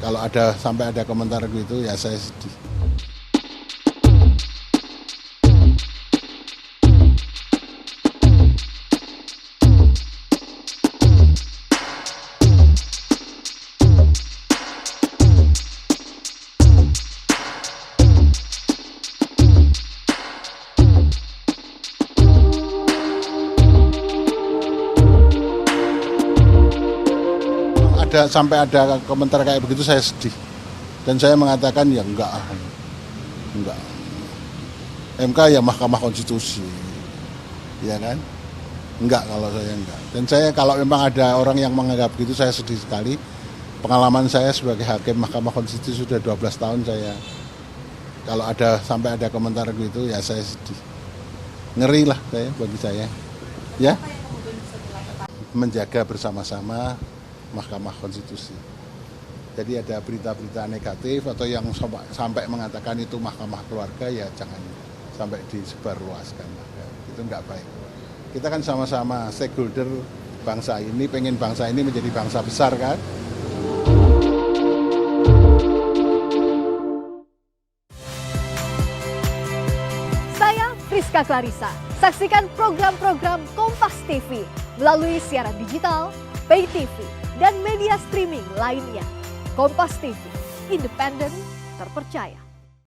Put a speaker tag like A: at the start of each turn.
A: Kalau sampai ada komentar gitu ya saya sedih. Sampai ada komentar kayak begitu saya sedih, dan saya mengatakan ya enggak. MK ya Mahkamah Konstitusi, ya kan? Enggak, kalau saya enggak. Dan saya kalau memang ada orang yang menganggap begitu saya sedih sekali. Pengalaman saya sebagai hakim Mahkamah Konstitusi sudah 12 tahun saya. Kalau sampai ada komentar begitu ya saya sedih. Ngeri lah bagi saya. Ya. Menjaga bersama-sama Mahkamah Konstitusi. Jadi ada berita-berita negatif atau yang sampai mengatakan itu mahkamah keluarga ya jangan sampai disebarluaskan. Itu enggak baik. Kita kan sama-sama stakeholder bangsa ini, pengen bangsa ini menjadi bangsa besar kan.
B: Saya Friska Clarissa. Saksikan program-program Kompas TV melalui siaran digital, pay TV, dan media streaming lainnya. Kompas TV, independen, terpercaya.